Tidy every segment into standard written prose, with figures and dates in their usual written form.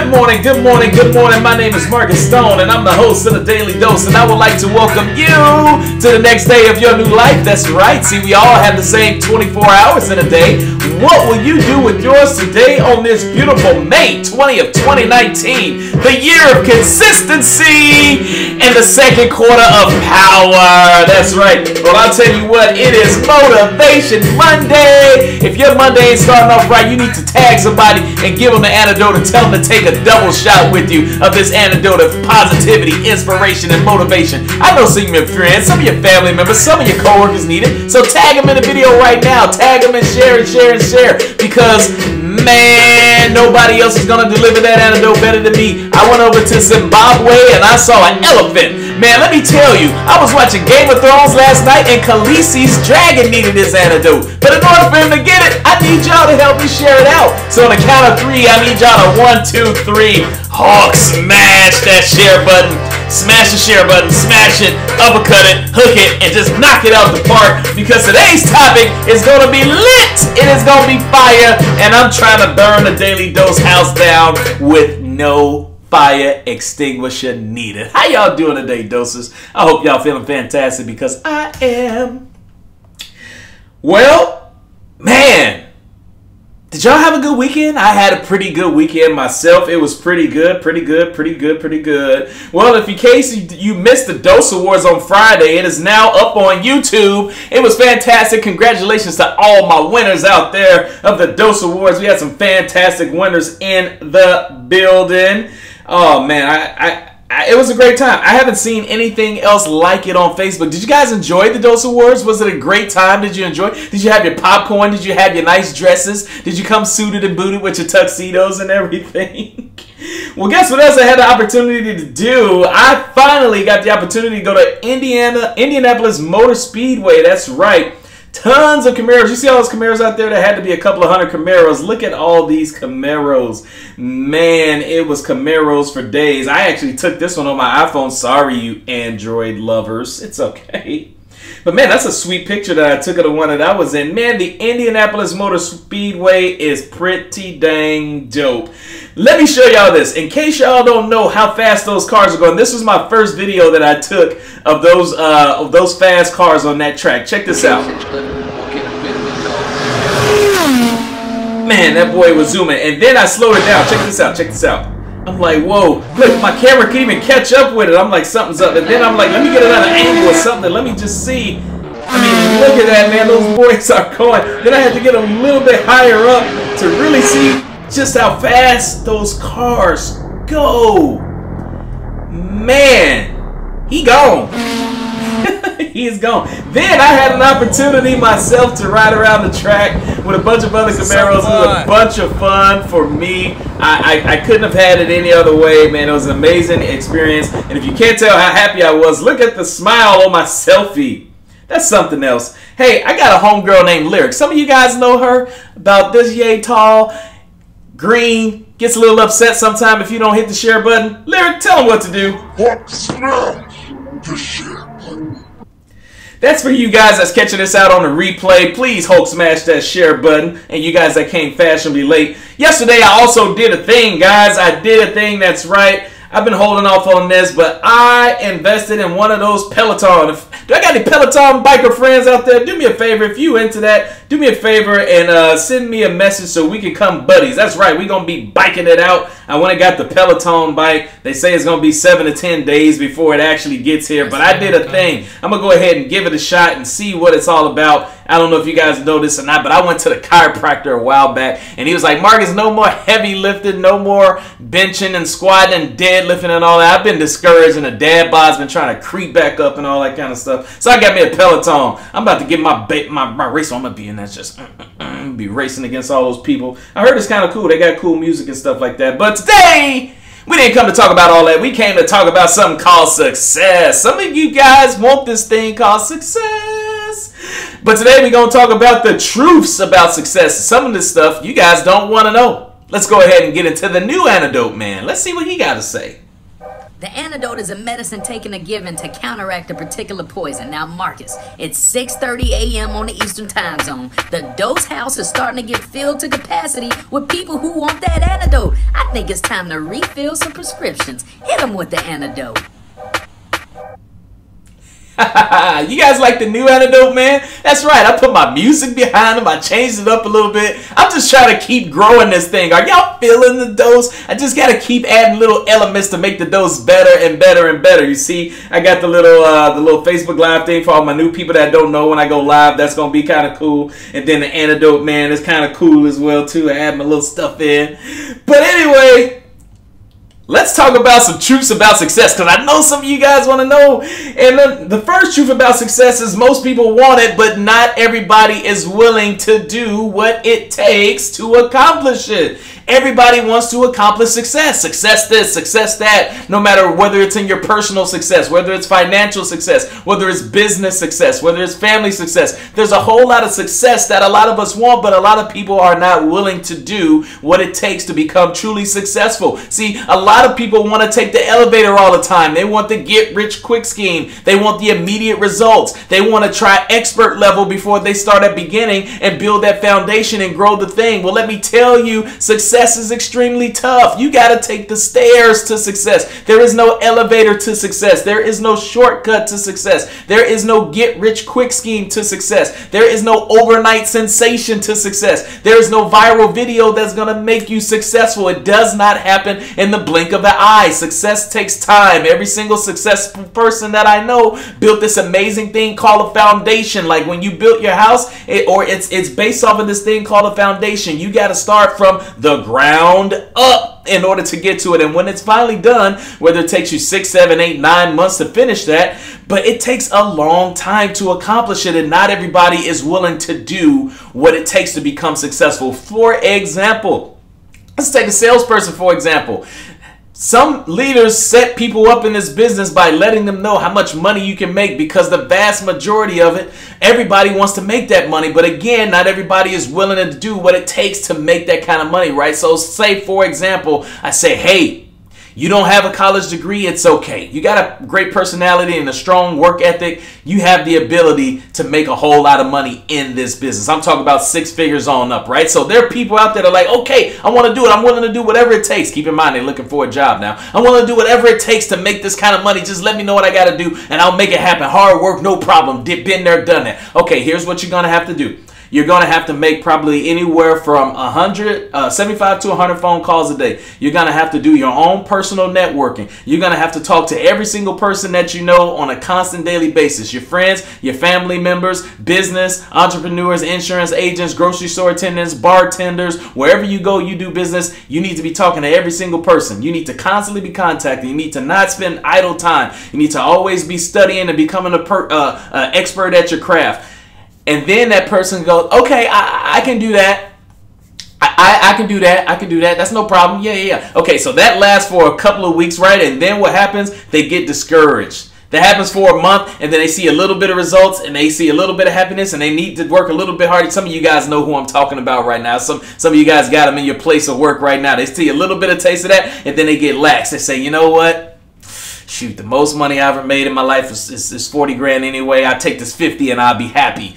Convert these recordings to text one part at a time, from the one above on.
Good morning, good morning. My name is Markiss Stone, and I'm the host of the Daily Dose, and I would like to welcome you to the next day of your new life. That's right. See, we all have the same 24 hours in a day. What will you do with yours today on this beautiful May 20th, 2019, the year of consistency and the second quarter of power? That's right. Well, I'll tell you what, it is Motivation Monday. If your Monday ain't starting off right, you need to tag somebody and give them the antidote and tell them to take a double shot with you of this antidote of positivity, inspiration, and motivation. I know some of your friends, some of your family members, some of your coworkers need it. So tag them in the video right now. Tag them and share and share and share, because man, nobody else is going to deliver that antidote better than me. I went over to Zimbabwe and I saw an elephant. Man, let me tell you, I was watching Game of Thrones last night and Khaleesi's dragon needed his antidote. But in order for him to get it, I need y'all to help me share it out. So on the count of 3, I need y'all to 1, 2, 3. Hawk, smash that share button. Smash the share button, smash it, uppercut it, hook it, and just knock it out the park, because today's topic is going to be lit. It is going to be fire, and I'm trying to burn the Daily Dose house down with no fire extinguisher needed. How y'all doing today, doses? I hope y'all feeling fantastic, because I am. Well, man, did y'all have a good weekend? I had a pretty good weekend myself. It was pretty good. Well, if in case you missed the Dose Awards on Friday, it is now up on YouTube. It was fantastic. Congratulations to all my winners out there of the Dose Awards. We had some fantastic winners in the building. Oh, man, it was a great time. I haven't seen anything else like it on Facebook. Did you guys enjoy the Dose Awards? Was it a great time? Did you enjoy? Did you have your popcorn? Did you have your nice dresses? Did you come suited and booted with your tuxedos and everything? Well, guess what else I had the opportunity to do? I finally got the opportunity to go to Indianapolis Motor Speedway. That's right. Tons of Camaros. You see all those Camaros out there? There had to be a couple of hundred Camaros. Look at all these Camaros. Man, it was Camaros for days. I actually took this one on my iPhone. Sorry, you Android lovers. It's okay. But man, that's a sweet picture that I took of the one that I was in. Man, the Indianapolis Motor Speedway is pretty dang dope. Let me show y'all this. In case y'all don't know how fast those cars are going, this was my first video that I took of those fast cars on that track. Check this out. Man, that boy was zooming. And then I slowed it down. Check this out. Check this out. I'm like, whoa, look, my camera can't even catch up with it. I'm like, something's up. And then I'm like, let me get another angle or something. Let me just see. I mean, look at that, man. Those boys are going. Then I had to get a little bit higher up to really see just how fast those cars go. Man, he gone. He is gone. Then I had an opportunity myself to ride around the track with a bunch of other Camaros. It was a bunch of fun for me. I couldn't have had it any other way, man. It was an amazing experience. And if you can't tell how happy I was, look at the smile on my selfie. That's something else. Hey, I got a homegirl named Lyric. Some of you guys know her, about this yay tall, green, gets a little upset sometime if you don't hit the share button. Lyric, tell them what to do. Smash the share button. That's for you guys that's catching this out on the replay. Please Hulk smash that share button. And you guys that came fashionably late. Yesterday I also did a thing, guys. I did a thing, that's right. I've been holding off on this, but I invested in one of those Peloton. Do I got any Peloton biker friends out there? Do me a favor. If you into that, do me a favor and send me a message so we can come buddies. That's right. We're going to be biking it out. I went and got the Peloton bike. They say it's going to be 7 to 10 days before it actually gets here, but I did a thing. I'm going to go ahead and give it a shot and see what it's all about. I don't know if you guys know this or not, but I went to the chiropractor a while back, and he was like, Marcus, no more heavy lifting, no more benching and squatting and deadlifting and all that. I've been discouraged, and the dad bod's been trying to creep back up and all that kind of stuff. So I got me a Peloton. I'm about to get my race on. I'm going to be in that just be racing against all those people. I heard it's kind of cool. They got cool music and stuff like that. But today, we didn't come to talk about all that. We came to talk about something called success. Some of you guys want this thing called success. But today we're going to talk about the truths about success. Some of this stuff you guys don't want to know. Let's go ahead and get into the new antidote, man. Let's see what he got to say. The antidote is a medicine taken or given to counteract a particular poison. Now, Marcus, it's 6:30 a.m. on the Eastern Time Zone. The dose house is starting to get filled to capacity with people who want that antidote. I think it's time to refill some prescriptions. Hit them with the antidote. You guys like the new antidote, man? That's right. I put my music behind them. I changed it up a little bit. I'm just trying to keep growing this thing. Are y'all feeling the dose? I just got to keep adding little elements to make the dose better and better and better. You see, I got the little Facebook Live thing for all my new people that don't know when I go live. That's going to be kind of cool. And then the antidote, man, is kind of cool as well, too. I add my little stuff in. But anyway, let's talk about some truths about success, because I know some of you guys want to know. And the first truth about success is most people want it, but not everybody is willing to do what it takes to accomplish it. Everybody wants to accomplish success. Success this, success that, no matter whether it's in your personal success, whether it's financial success, whether it's business success, whether it's family success. There's a whole lot of success that a lot of us want, but a lot of people are not willing to do what it takes to become truly successful. See, a lot of people want to take the elevator all the time. They want the get-rich-quick scheme. They want the immediate results. They want to try expert level before they start at beginning and build that foundation and grow the thing. Well, let me tell you, success is extremely tough. You got to take the stairs to success. There is no elevator to success. There is no shortcut to success. There is no get-rich-quick scheme to success. There is no overnight sensation to success. There is no viral video that's going to make you successful. It does not happen in the blink of an eye. Success takes time. Every single successful person that I know built this amazing thing called a foundation. Like when you built your house, it's based off of this thing called a foundation. You got to start from the ground up in order to get to it. And when it's finally done, whether it takes you 6, 7, 8, 9 months to finish that, but it takes a long time to accomplish it, and not everybody is willing to do what it takes to become successful. For example, let's take a salesperson, for example. Some leaders set people up in this business by letting them know how much money you can make, because the vast majority of it, everybody wants to make that money. But again, not everybody is willing to do what it takes to make that kind of money, right? So say, for example, I say, hey, you don't have a college degree, it's okay. You got a great personality and a strong work ethic. You have the ability to make a whole lot of money in this business. I'm talking about 6 figures on up, right? So there are people out there that are like, okay, I want to do it. I'm willing to do whatever it takes. Keep in mind, they're looking for a job now. I'm willing to do whatever it takes to make this kind of money. Just let me know what I got to do, and I'll make it happen. Hard work, no problem. Been there, done that. Okay, here's what you're going to have to do. You're going to have to make probably anywhere from 75 to 100 phone calls a day. You're going to have to do your own personal networking. You're going to have to talk to every single person that you know on a constant daily basis. Your friends, your family members, business, entrepreneurs, insurance agents, grocery store attendants, bartenders. Wherever you go, you do business. You need to be talking to every single person. You need to constantly be contacting. You need to not spend idle time. You need to always be studying and becoming an expert at your craft. And then that person goes, okay, I can do that. I can do that. I can do that. That's no problem. Yeah. Okay, so that lasts for a couple of weeks, right? And then what happens? They get discouraged. That happens for a month, and then they see a little bit of results, and they see a little bit of happiness, and they need to work a little bit harder. Some of you guys know who I'm talking about right now. Some of you guys got them in your place of work right now. They see a little bit of taste of that, and then they get lax. They say, you know what? Shoot, the most money I ever made in my life is 40 grand anyway. I'll take this 50 and I'll be happy.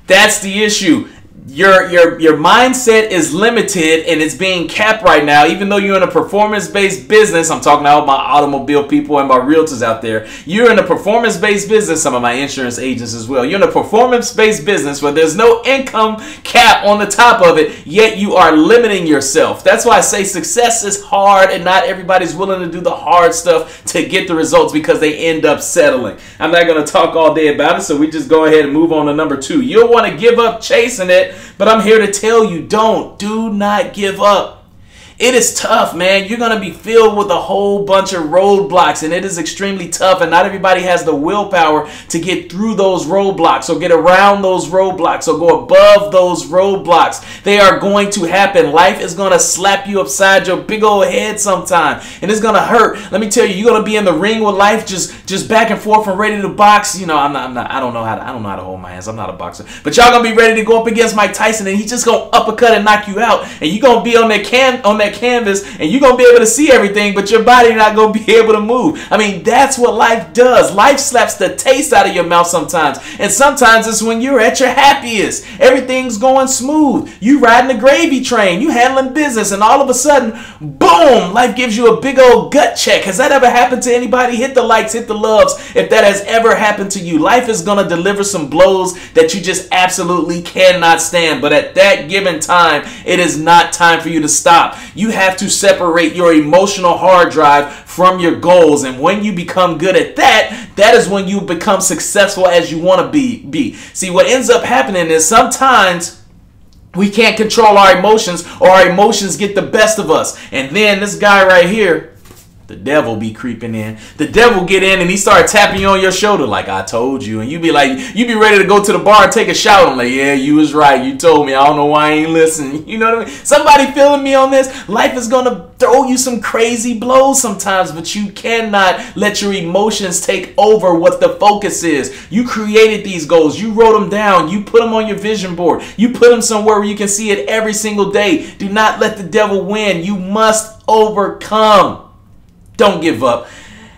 That's the issue. Your mindset is limited, and it's being capped right now. Even though you're in a performance-based business, I'm talking to all my automobile people and my realtors out there. You're in a performance-based business, some of my insurance agents as well. You're in a performance-based business where there's no income cap on the top of it, yet you are limiting yourself. That's why I say success is hard, and not everybody's willing to do the hard stuff to get the results, because they end up settling. I'm not going to talk all day about it, so we just go ahead and move on to number 2. You'll want to give up chasing it, but I'm here to tell you, do not give up. It is tough, man. You're going to be filled with a whole bunch of roadblocks, and it is extremely tough, and not everybody has the willpower to get through those roadblocks or get around those roadblocks or go above those roadblocks. They are going to happen. Life is going to slap you upside your big old head sometime, and it's going to hurt. Let me tell you, you're going to be in the ring with life, just back and forth and ready to box. You know, I don't know how to hold my hands. I'm not a boxer, but y'all going to be ready to go up against Mike Tyson, and he's just going to uppercut and knock you out, and you're going to be on that that canvas and you're going to be able to see everything, but your body not going to be able to move. I mean, that's what life does. Life slaps the taste out of your mouth sometimes. And sometimes it's when you're at your happiest. Everything's going smooth. You riding the gravy train. You handling business. And all of a sudden, boom, life gives you a big old gut check. Has that ever happened to anybody? Hit the likes, hit the loves if that has ever happened to you. Life is going to deliver some blows that you just absolutely cannot stand. But at that given time, it is not time for you to stop. You have to separate your emotional hard drive from your goals. And when you become good at that, that is when you become successful as you want to be. See, what ends up happening is sometimes we can't control our emotions, or our emotions get the best of us. And then this guy right here, the devil, be creeping in. The devil get in and he start tapping you on your shoulder like, I told you. And you be like, you be ready to go to the bar and take a shout. I'm like, yeah, you was right. You told me. I don't know why I ain't listening. You know what I mean? Somebody feeling me on this? Life is going to throw you some crazy blows sometimes, but you cannot let your emotions take over what the focus is. You created these goals. You wrote them down. You put them on your vision board. You put them somewhere where you can see it every single day. Do not let the devil win. You must overcome. Don't give up.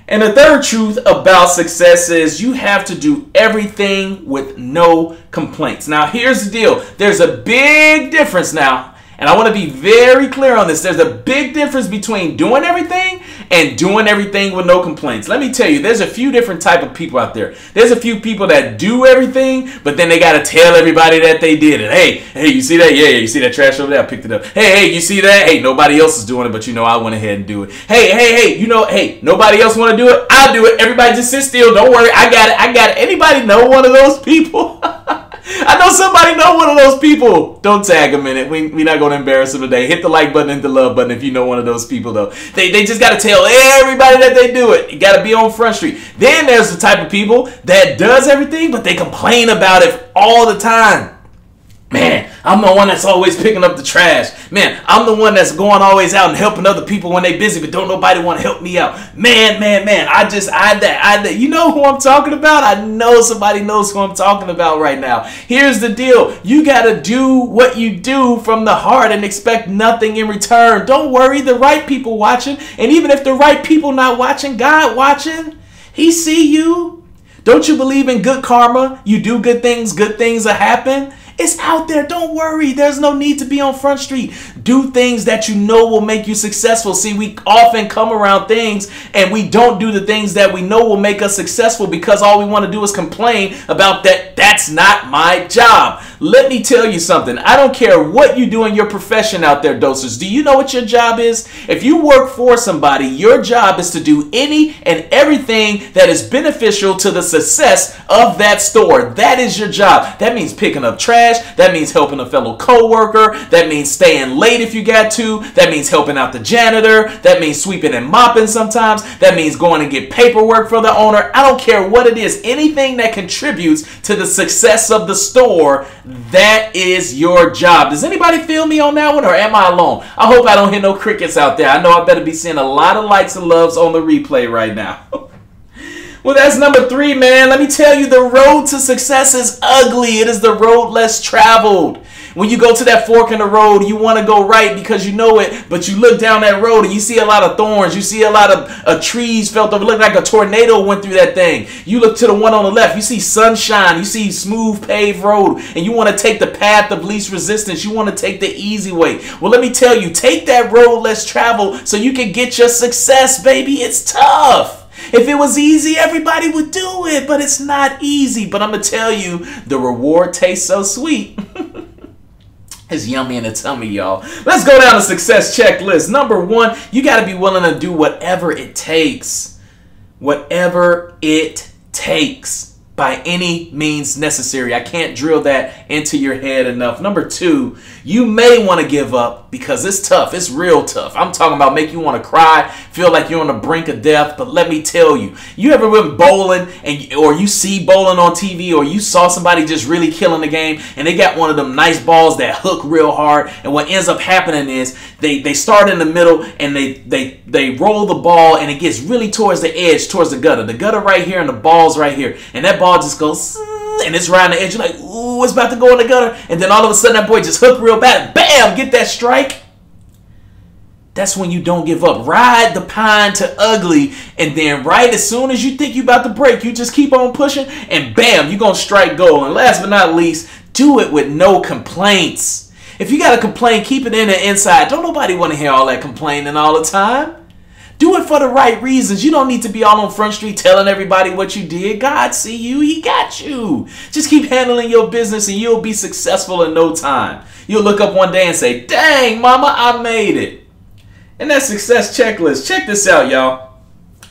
And the third truth about success is you have to do everything with no complaints. Now, here's the deal. There's a big difference now. And I want to be very clear on this. There's a big difference between doing everything and doing everything with no complaints. Let me tell you, there's a few different type of people out there. There's a few people that do everything, but then they got to tell everybody that they did it. Hey, you see that? Yeah, you see that trash over there? I picked it up. Hey, you see that? Hey, nobody else is doing it, but you know, I went ahead and do it. Hey, you know, hey, nobody else want to do it? I'll do it. Everybody just sit still. Don't worry. I got it. Anybody know one of those people? I know somebody know one of those people. Don't tag them in it. We're not going to embarrass them today. Hit the like button and the love button if you know one of those people, though. They just got to tell everybody that they do it. You got to be on Front Street. Then there's the type of people that does everything, but they complain about it all the time. Man, I'm the one that's always picking up the trash. Man, I'm the one that's going always out and helping other people when they busy, but don't nobody want to help me out. Man, I that. You know who I'm talking about? I know somebody knows who I'm talking about right now. Here's the deal. You got to do what you do from the heart and expect nothing in return. Don't worry, the right people watching. And even if the right people not watching, God watching, He see you. Don't you believe in good karma? You do good things will happen. It's out there. Don't worry. There's no need to be on Front Street. Do things that you know will make you successful. See, we often come around things and we don't do the things that we know will make us successful because all we want to do is complain about that. That's not my job. Let me tell you something. I don't care what you do in your profession out there, dosers. Do you know what your job is? If you work for somebody, your job is to do any and everything that is beneficial to the success of that store. That is your job. That means picking up trash. That means helping a fellow co-worker. That means staying late if you got to. That means helping out the janitor. That means sweeping and mopping sometimes. That means going and get paperwork for the owner. I don't care what it is. Anything that contributes to the success of the store, that is your job. Does anybody feel me on that one, or am I alone? I hope I don't hear no crickets out there. I know I better be seeing a lot of likes and loves on the replay right now. Well, that's number 3, man. Let me tell you, the road to success is ugly. It is the road less traveled. When you go to that fork in the road, you want to go right because you know it, but you look down that road and you see a lot of thorns. You see a lot of trees felt over. Look like a tornado went through that thing. You look to the one on the left. You see sunshine. You see smooth paved road, and you want to take the path of least resistance. You want to take the easy way. Well, let me tell you, take that road less traveled so you can get your success, baby. It's tough. If it was easy, everybody would do it, but it's not easy. But I'm going to tell you, the reward tastes so sweet. It's yummy in the tummy, y'all. Let's go down the success checklist. Number 1, you got to be willing to do whatever it takes. Whatever it takes. By any means necessary. I can't drill that into your head enough. Number 2, you may want to give up because it's tough. It's real tough. I'm talking about make you want to cry, feel like you're on the brink of death. But let me tell you, you ever been bowling or you see bowling on TV, or you saw somebody just really killing the game and they got one of them nice balls that hook real hard, and what ends up happening is they start in the middle and they roll the ball and it gets really towards the edge, towards the gutter right here, and the ball's right here, and that ball just goes and it's around the edge. You're like, ooh, it's about to go in the gutter, and then all of a sudden that boy just hooked real bad. Bam! Get that strike. That's when you don't give up. Ride the pine to ugly, and then right as soon as you think you're about to break, you just keep on pushing, and bam, you're going to strike gold. And last but not least, do it with no complaints. If you got to complain, keep it in the inside. Don't nobody want to hear all that complaining all the time. Do it for the right reasons. You don't need to be all on Front Street telling everybody what you did. God see you. He got you. Just keep handling your business and you'll be successful in no time. You'll look up one day and say, dang, mama, I made it. And that success checklist. Check this out, y'all.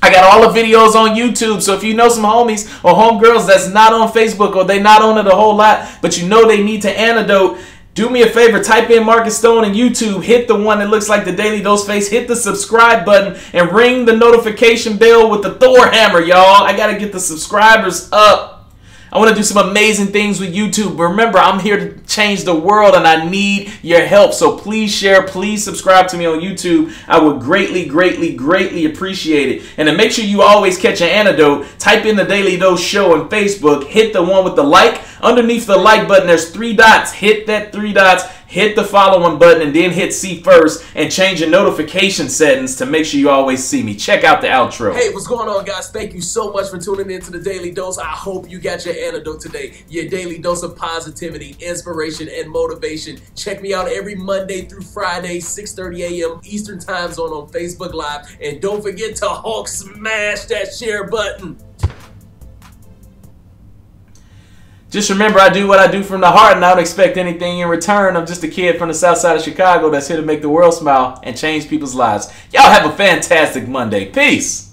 I got all the videos on YouTube, so if you know some homies or homegirls that's not on Facebook or they not on it a whole lot, but you know they need to antidote, do me a favor, type in Markiss Stone in YouTube, hit the one that looks like the Daily Dose face, hit the subscribe button, and ring the notification bell with the Thor hammer, y'all. I got to get the subscribers up. I want to do some amazing things with YouTube. But remember, I'm here to change the world, and I need your help. So please share, please subscribe to me on YouTube. I would greatly, greatly, greatly appreciate it. And to make sure you always catch an antidote, type in the Daily Dose Show on Facebook. Hit the one with the like. Underneath the like button, there's 3 dots. Hit that 3 dots. Hit the following button and then hit see first and change your notification settings to make sure you always see me. Check out the outro. Hey, what's going on, guys? Thank you so much for tuning in to the Daily Dose. I hope you got your antidote today. Your daily dose of positivity, inspiration, and motivation. Check me out every Monday through Friday, 6:30 a.m. Eastern Time Zone on Facebook Live. And don't forget to Hulk smash that share button. Just remember, I do what I do from the heart, and I don't expect anything in return. I'm just a kid from the south side of Chicago that's here to make the world smile and change people's lives. Y'all have a fantastic Monday. Peace.